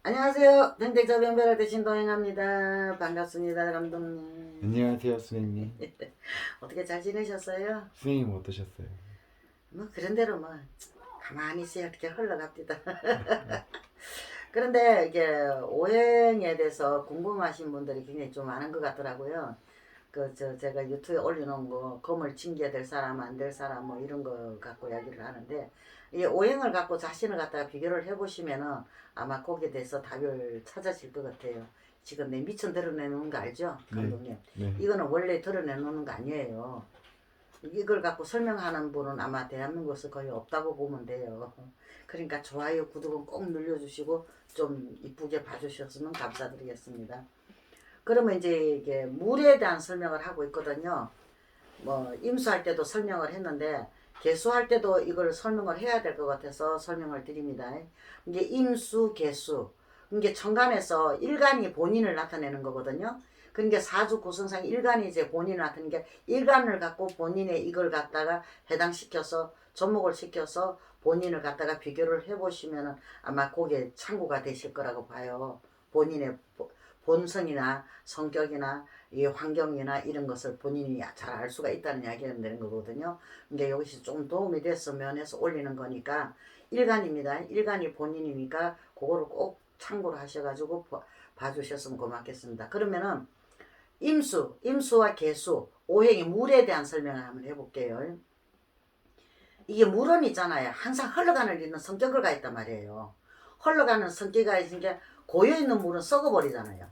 안녕하세요. 평택저 변별할 때 신동행합니다. 반갑습니다, 감독님. 안녕하세요, 선생님. 어떻게 잘 지내셨어요? 선생님 어떠셨어요? 뭐 그런 대로 뭐 가만히 있어야 어떻게 흘러갑니다. 그런데 이게 오행에 대해서 궁금하신 분들이 굉장히 좀 많은 것 같더라고요. 제가 유튜브에 올려놓은 거 검을 징계야 될 사람 안 될 사람 뭐 이런 거 갖고 이야기를 하는데 이 오행을 갖고 자신을 갖다가 비교를 해보시면은 아마 거기에 대해서 답을 찾아질 것 같아요. 지금 내 미천 드러내놓은 거 알죠, 네, 감독님? 네. 이거는 원래 드러내놓는 거 아니에요. 이걸 갖고 설명하는 분은 아마 대한민국에서 거의 없다고 보면 돼요. 그러니까 좋아요, 구독은 꼭 눌러주시고 좀 이쁘게 봐주셨으면 감사드리겠습니다. 그러면 이제 이게 물에 대한 설명을 하고 있거든요. 뭐 임수할 때도 설명을 했는데 개수할 때도 이걸 설명을 해야 될 것 같아서 설명을 드립니다. 이게 임수, 개수. 이게 천간에서 일간이 본인을 나타내는 거거든요. 그러니까 사주 구성상 일간이 이제 본인을 나타내는 게 일간을 갖고 본인의 이걸 갖다가 해당시켜서 접목을 시켜서 본인을 갖다가 비교를 해보시면 아마 그게 참고가 되실 거라고 봐요. 본인의 본성이나 성격이나 이 환경이나 이런 것을 본인이 잘 알 수가 있다는 이야기가 되는 거거든요. 근데 여기서 좀 도움이 됐으면 해서 올리는 거니까 일간입니다. 일간이 본인이니까 그거를 꼭 참고를 하셔가지고 봐주셨으면 고맙겠습니다. 그러면은 임수와 개수, 오행의 물에 대한 설명을 한번 해볼게요. 이게 물은 있잖아요. 항상 흘러가는 일은 성격을 가 있단 말이에요. 흘러가는 성격이 있으니까 고여있는 물은 썩어버리잖아요.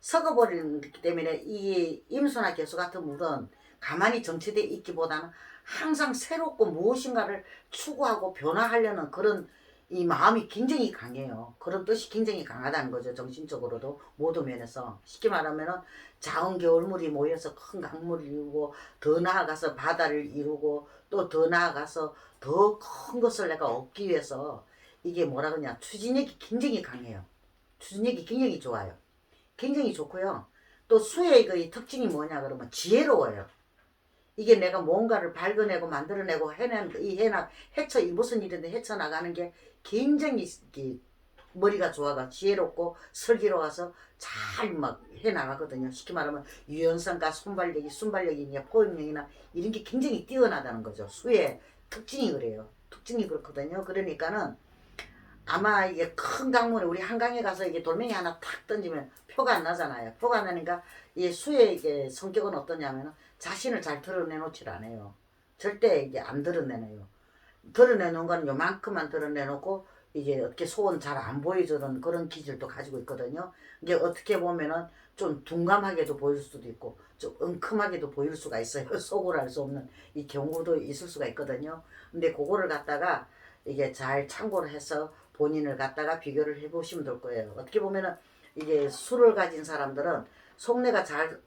썩어버리기 때문에 이 임수나 개수 같은 물은 가만히 정체되어 있기보다는 항상 새롭고 무엇인가를 추구하고 변화하려는 그런 이 마음이 굉장히 강해요. 그런 뜻이 굉장히 강하다는 거죠. 정신적으로도 모든 면에서. 쉽게 말하면 자은 겨울물이 모여서 큰 강물을 이루고 더 나아가서 바다를 이루고 또 더 나아가서 더 큰 것을 내가 얻기 위해서 이게 뭐라 그러냐 추진력이 굉장히 강해요. 추진력이 굉장히 좋아요. 굉장히 좋고요. 또 수의 그 특징이 뭐냐 그러면 지혜로워요. 이게 내가 뭔가를 발견하고 만들어내고 헤쳐 이 무슨 일인데 헤쳐나가는 게 굉장히 머리가 좋아가 지혜롭고 슬기로워서 잘 막 해나가거든요. 쉽게 말하면 유연성과 손발력이 순발력이냐 포용력이나 이런 게 굉장히 뛰어나다는 거죠. 수의 특징이 그래요. 특징이 그렇거든요. 그러니까는 아마 이게 큰 강물에 우리 한강에 가서 이게 돌멩이 하나 탁 던지면 표가 안 나잖아요. 표가 안 나니까 이 수의 이게 성격은 어떠냐면 자신을 잘 드러내놓질 않아요. 절대 이게 안 드러내네요. 드러내놓은 건 요만큼만 드러내놓고 이게 어떻게 속은 잘 안 보여주는 그런 기질도 가지고 있거든요. 이게 어떻게 보면은 좀 둔감하게도 보일 수도 있고 좀 엉큼하게도 보일 수가 있어요. 속을 알 수 없는 이 경우도 있을 수가 있거든요. 근데 그거를 갖다가 이게 잘 참고를 해서 본인을 갖다가 비교를 해보시면 될 거예요. 어떻게 보면은 이게 술을 가진 사람들은 속내가 잘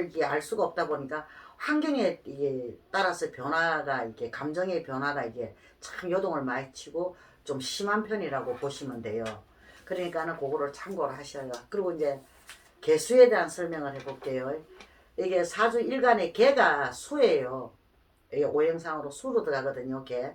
이게 알 수가 없다 보니까 환경에 이게 따라서 변화가 이게 감정의 변화가 이게 참 요동을 많이 치고 좀 심한 편이라고 보시면 돼요. 그러니까는 그거를 참고를 하셔요. 그리고 이제 개수에 대한 설명을 해볼게요. 이게 사주 일간의 개가 수예요. 이게 오행상으로 수로 들어가거든요. 개.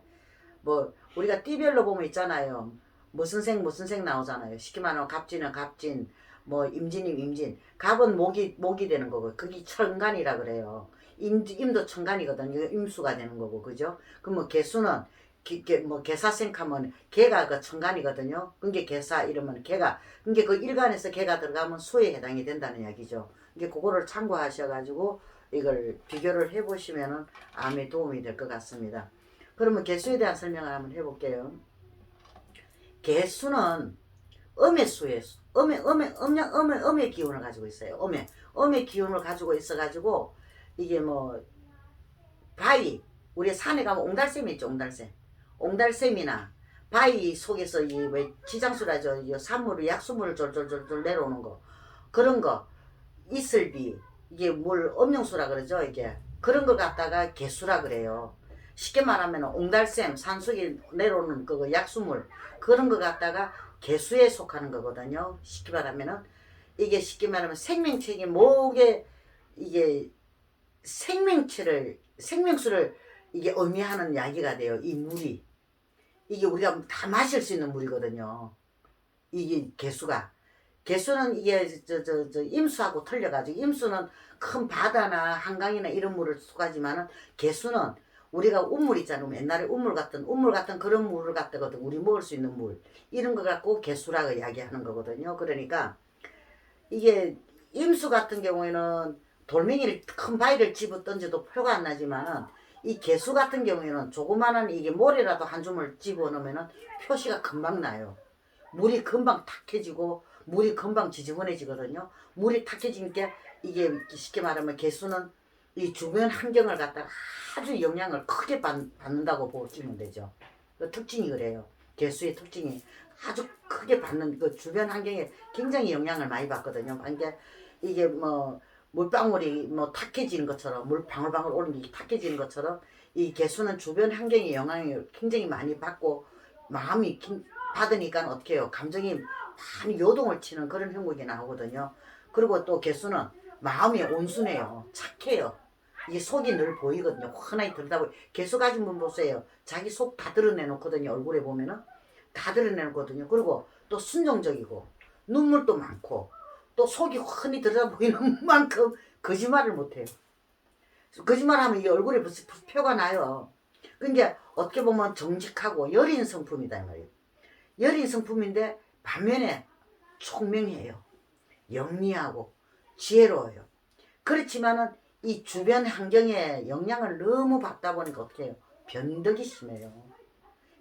뭐 우리가 띠별로 보면 있잖아요. 무슨 생 나오잖아요. 쉽게 말하면 갑진은 갑진, 뭐 임진이면 임진. 갑은 목이 되는 거고 그게 천간이라 그래요. 임도 천간이거든요. 임수가 되는 거고 그죠? 그럼 뭐 개수는 뭐 개사생하면 개가 그 천간이거든요. 그게 개사 이러면 개가 그게 그 일간에서 개가 들어가면 수에 해당이 된다는 이야기죠. 이게 그거를 참고하셔가지고 이걸 비교를 해보시면은 암에 도움이 될 것 같습니다. 그러면 개수에 대한 설명을 한번 해볼게요. 개수는 음의 수예요. 음의 기운을 가지고 있어요. 음의 기운을 가지고 있어가지고 이게 뭐 바위 우리 산에 가면 옹달샘이 있죠. 옹달샘이나 바위 속에서 이 왜 지장수라죠. 이 산물을 약수물을 졸졸졸 내려오는 거 그런 거 이슬비 이게 물 음용수라 그러죠. 이게 그런 걸 갖다가 개수라 그래요. 쉽게 말하면 옹달샘 산속에 내려오는 그 약수물 그런 거 갖다가 개수에 속하는 거거든요. 쉽게 말하면은 이게 쉽게 말하면 생명체의 목에 이게 생명수를 이게 의미하는 이야기가 돼요. 이 물이 이게 우리가 다 마실 수 있는 물이거든요. 이게 개수는 이게 임수하고 틀려가지고 임수는 큰 바다나 한강이나 이런 물을 속하지만은 개수는 우리가 우물 있잖아요. 옛날에 우물 같은 그런 물을 갖다거든. 우리 먹을 수 있는 물 이런 거 갖고 개수라고 이야기하는 거거든요. 그러니까 이게 임수 같은 경우에는 돌멩이를 큰 바위를 집어 던져도 표가 안 나지만은 이 개수 같은 경우에는 조그마한 이게 모래라도 한 줌을 집어 넣으면은 표시가 금방 나요. 물이 금방 탁해지고 물이 금방 지저분해지거든요. 물이 탁해지니까 이게 쉽게 말하면 개수는 이 주변 환경을 갖다가 아주 영향을 크게 받는다고 보시면 되죠. 그 특징이 그래요. 개수의 특징이 아주 크게 받는 그 주변 환경에 굉장히 영향을 많이 받거든요. 그러니까 이게 뭐 물방울이 뭐 탁해지는 것처럼 물 방울방울 오르는 게 탁해지는 것처럼 이 개수는 주변 환경의 영향을 굉장히 많이 받고 마음이 받으니까 어떻게 해요? 감정이 많이 요동을 치는 그런 형국이 나오거든요. 그리고 또 개수는 마음이 온순해요. 착해요. 이게 속이 늘 보이거든요. 환하게 들여다보고 개수 가진 분 보세요. 자기 속 다 드러내놓거든요. 얼굴에 보면은 다 드러내놓거든요. 그리고 또 순종적이고 눈물도 많고 또 속이 훤히 들여다보이는 만큼 거짓말을 못해요. 거짓말하면 이 얼굴에 표가 나요. 그러니까 어떻게 보면 정직하고 여린 성품이다 이 말이에요. 여린 성품인데 반면에 총명해요. 영리하고 지혜로워요. 그렇지만은 이 주변 환경에 영향을 너무 받다 보니까 어떻게 해요? 변덕이 심해요.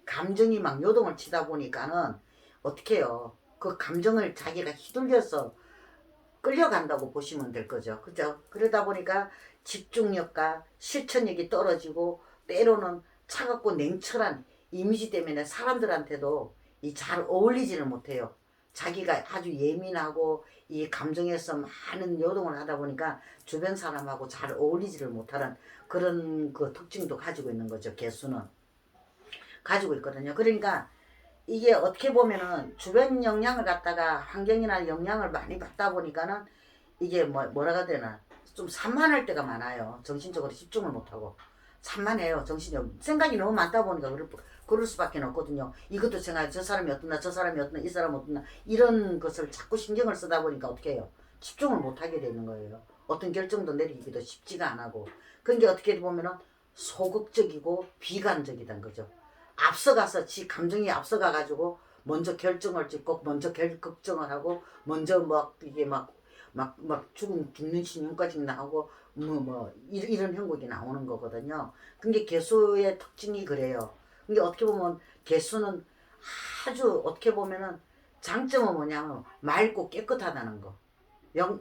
감정이 막 요동을 치다 보니까는 어떻게 해요? 그 감정을 자기가 휘둘려서 끌려간다고 보시면 될 거죠. 그죠? 그러다 보니까 집중력과 실천력이 떨어지고 때로는 차갑고 냉철한 이미지 때문에 사람들한테도 이 잘 어울리지를 못해요. 자기가 아주 예민하고 이 감정에서 많은 요동을 하다 보니까 주변 사람하고 잘 어울리지를 못하는 그런 그 특징도 가지고 있는 거죠. 개수는 가지고 있거든요. 그러니까 이게 어떻게 보면은 주변 영향을 갖다가 환경이나 영향을 많이 받다 보니까는 이게 뭐라고 해야 되나 좀 산만할 때가 많아요. 정신적으로 집중을 못하고 산만해요. 정신이 생각이 너무 많다 보니까 그럴 수밖에 없거든요. 이것도 생각, 저 사람이 어떻나, 저 사람이 어떻나, 이 사람이 어떻나 이런 것을 자꾸 신경을 쓰다 보니까 어떻게 해요? 집중을 못하게 되는 거예요. 어떤 결정도 내리기도 쉽지가 안 하고. 그러니까 어떻게 보면은 소극적이고 비관적이란 거죠. 앞서가서 지 감정이 앞서가가지고 먼저 결정을 짓고 먼저 걱정을 하고 먼저 막 이게 막 죽는 신용까지 나오고 이런 형국이 나오는 거거든요. 근데 개수의 특징이 그래요. 근데 어떻게 보면 개수는 아주 어떻게 보면은 장점은 뭐냐면 맑고 깨끗하다는 거.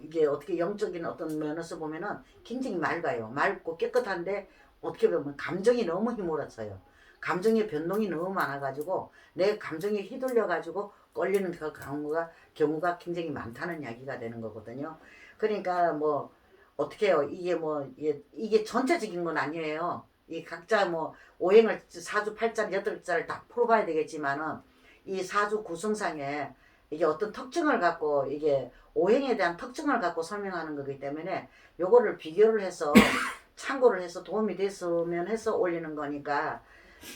이게 어떻게 영적인 어떤 면에서 보면은 굉장히 맑아요. 맑고 깨끗한데 어떻게 보면 감정이 너무 휘몰아쳐요. 감정의 변동이 너무 많아가지고 내 감정에 휘둘려가지고 걸리는 그 경우가 굉장히 많다는 이야기가 되는 거거든요. 그러니까 뭐 어떻게 해요? 이게 전체적인 건 아니에요. 이 각자 뭐 오행을 사주 8자를 8자를 다 풀어봐야 되겠지만은 이 사주 구성상에 이게 어떤 특징을 갖고 이게 오행에 대한 특징을 갖고 설명하는 거기 때문에 요거를 비교를 해서 참고를 해서 도움이 됐으면 해서 올리는 거니까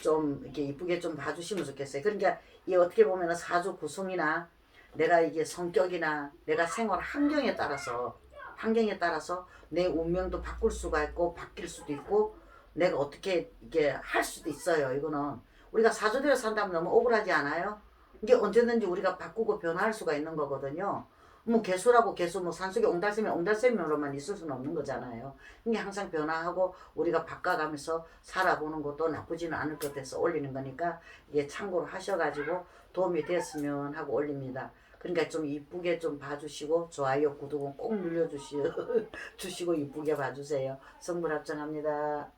좀 이렇게 이쁘게 좀 봐주시면 좋겠어요. 그러니까 이 어떻게 보면 사주 구성이나 내가 이게 성격이나 내가 생활 환경에 따라서 내 운명도 바꿀 수가 있고 바뀔 수도 있고 내가 어떻게 이게 할 수도 있어요. 이거는 우리가 사주대로 산다면 너무 억울하지 않아요? 이게 언제든지 우리가 바꾸고 변화할 수가 있는 거거든요. 뭐 개수라고 개수 뭐 산속에 옹달샘이 옹달샘으로만 있을 수는 없는 거잖아요. 이게 항상 변화하고 우리가 바꿔가면서 살아보는 것도 나쁘지는 않을 것 같아서 올리는 거니까 이게 참고로 하셔가지고 도움이 됐으면 하고 올립니다. 그러니까 좀 이쁘게 좀 봐주시고 좋아요 구독은 꼭 눌러주시고 이쁘게 봐주세요. 성불합정합니다.